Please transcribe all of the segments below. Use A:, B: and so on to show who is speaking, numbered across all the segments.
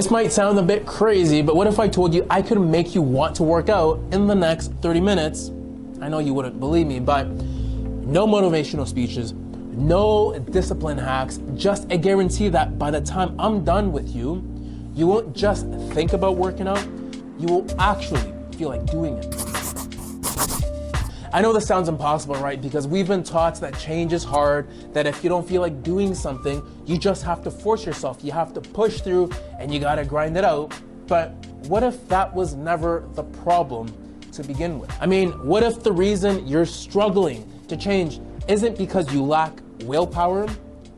A: This might sound a bit crazy, but what if I told you I could make you want to work out in the next 30 minutes? I know you wouldn't believe me, but no motivational speeches, no discipline hacks, just a guarantee that by the time I'm done with you, you won't just think about working out, you will actually feel like doing it. I know this sounds impossible, right? Because we've been taught that change is hard, that if you don't feel like doing something, you just have to force yourself, you have to push through, and you gotta grind it out. But what if that was never the problem to begin with? I mean, what if the reason you're struggling to change isn't because you lack willpower,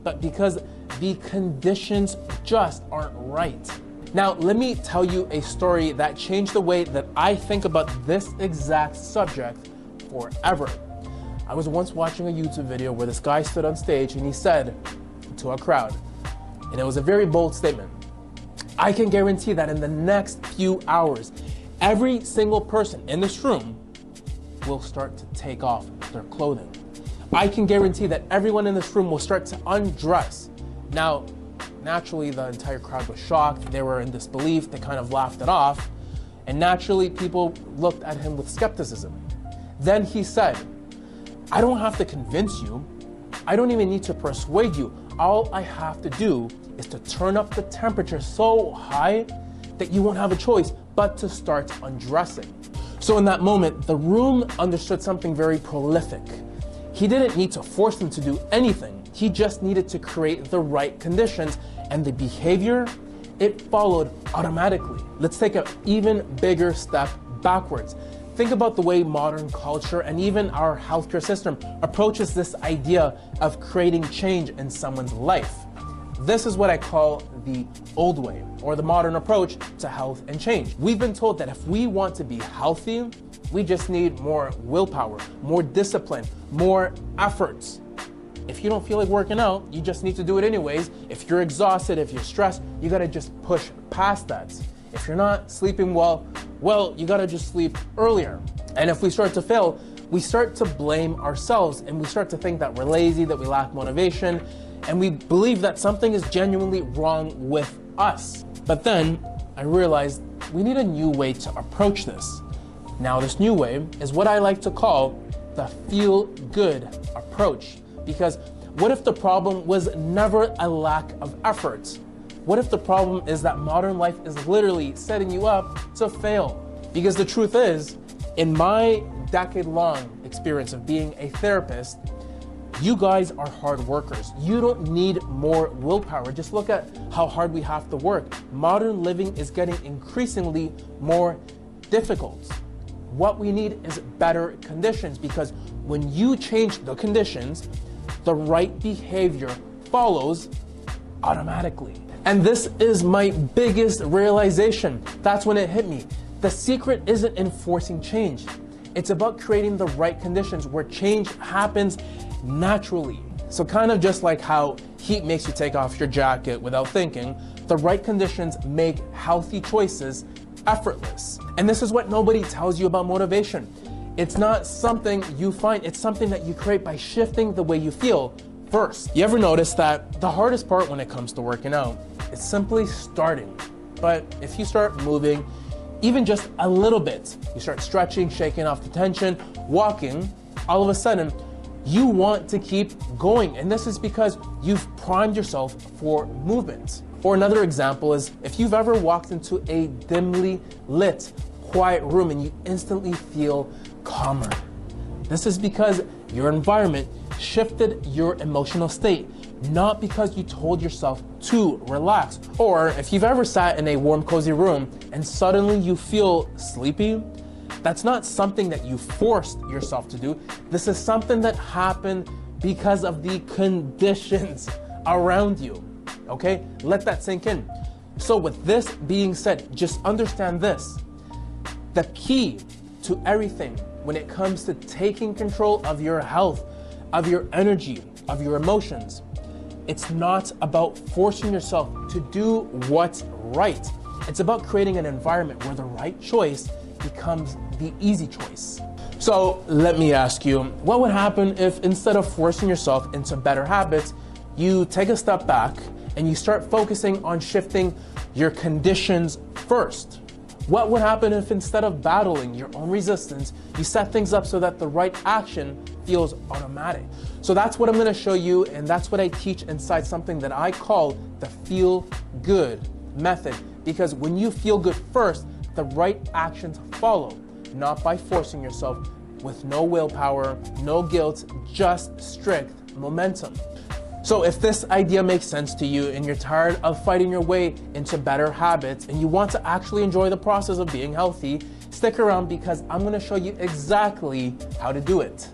A: but because the conditions just aren't right? Now, let me tell you a story that changed the way that I think about this exact subject forever. I was once watching a YouTube video where this guy stood on stage and he said to a crowd, and it was a very bold statement, I can guarantee that in the next few hours, every single person in this room will start to take off their clothing. I can guarantee that everyone in this room will start to undress. Now, naturally, the entire crowd was shocked. They were in disbelief. They kind of laughed it off. And naturally, people looked at him with skepticism. Then he said, I don't have to convince you. I don't even need to persuade you. All I have to do is to turn up the temperature so high that you won't have a choice but to start undressing. So in that moment, the room understood something very prolific. He didn't need to force them to do anything. He just needed to create the right conditions, and the behavior, it followed automatically. Let's take an even bigger step backwards. Think about the way modern culture and even our healthcare system approaches this idea of creating change in someone's life. This is what I call the old way, or the modern approach to health and change. We've been told that if we want to be healthy, we just need more willpower, more discipline, more efforts. If you don't feel like working out, you just need to do it anyways. If you're exhausted, if you're stressed, you gotta just push past that. If you're not sleeping well, you gotta just sleep earlier. And if we start to fail, we start to blame ourselves and we start to think that we're lazy, that we lack motivation, and we believe that something is genuinely wrong with us. But then I realized we need a new way to approach this. Now, this new way is what I like to call the feel-good approach. Because what if the problem was never a lack of effort? What if the problem is that modern life is literally setting you up to fail? Because the truth is, in my decade-long experience of being a therapist, you guys are hard workers. You don't need more willpower. Just look at how hard we have to work. Modern living is getting increasingly more difficult. What we need is better conditions, because when you change the conditions, the right behavior follows automatically. And this is my biggest realization. That's when it hit me. The secret isn't in forcing change. It's about creating the right conditions where change happens naturally. So kind of just like how heat makes you take off your jacket without thinking, the right conditions make healthy choices effortless. And this is what nobody tells you about motivation. It's not something you find, it's something that you create by shifting the way you feel first. You ever notice that the hardest part when it comes to working out is simply starting? But if you start moving, even just a little bit, you start stretching, shaking off the tension, walking, all of a sudden, you want to keep going. And this is because you've primed yourself for movement. Or another example is if you've ever walked into a dimly lit, quiet room and you instantly feel calmer. This is because your environment shifted your emotional state, not because you told yourself to relax. Or if you've ever sat in a warm, cozy room and suddenly you feel sleepy, that's not something that you forced yourself to do. This is something that happened because of the conditions around you. Okay? Let that sink in. So with this being said, just understand this. The key to everything when it comes to taking control of your health, of your energy, of your emotions, it's not about forcing yourself to do what's right. It's about creating an environment where the right choice becomes the easy choice. So let me ask you, what would happen if instead of forcing yourself into better habits, you take a step back and you start focusing on shifting your conditions first. What would happen if instead of battling your own resistance, you set things up so that the right action feels automatic? So that's what I'm going to show you, and that's what I teach inside something that I call the feel good method. Because when you feel good first, the right actions follow, not by forcing yourself, with no willpower, no guilt, just strict momentum. So if this idea makes sense to you and you're tired of fighting your way into better habits and you want to actually enjoy the process of being healthy, stick around because I'm going to show you exactly how to do it.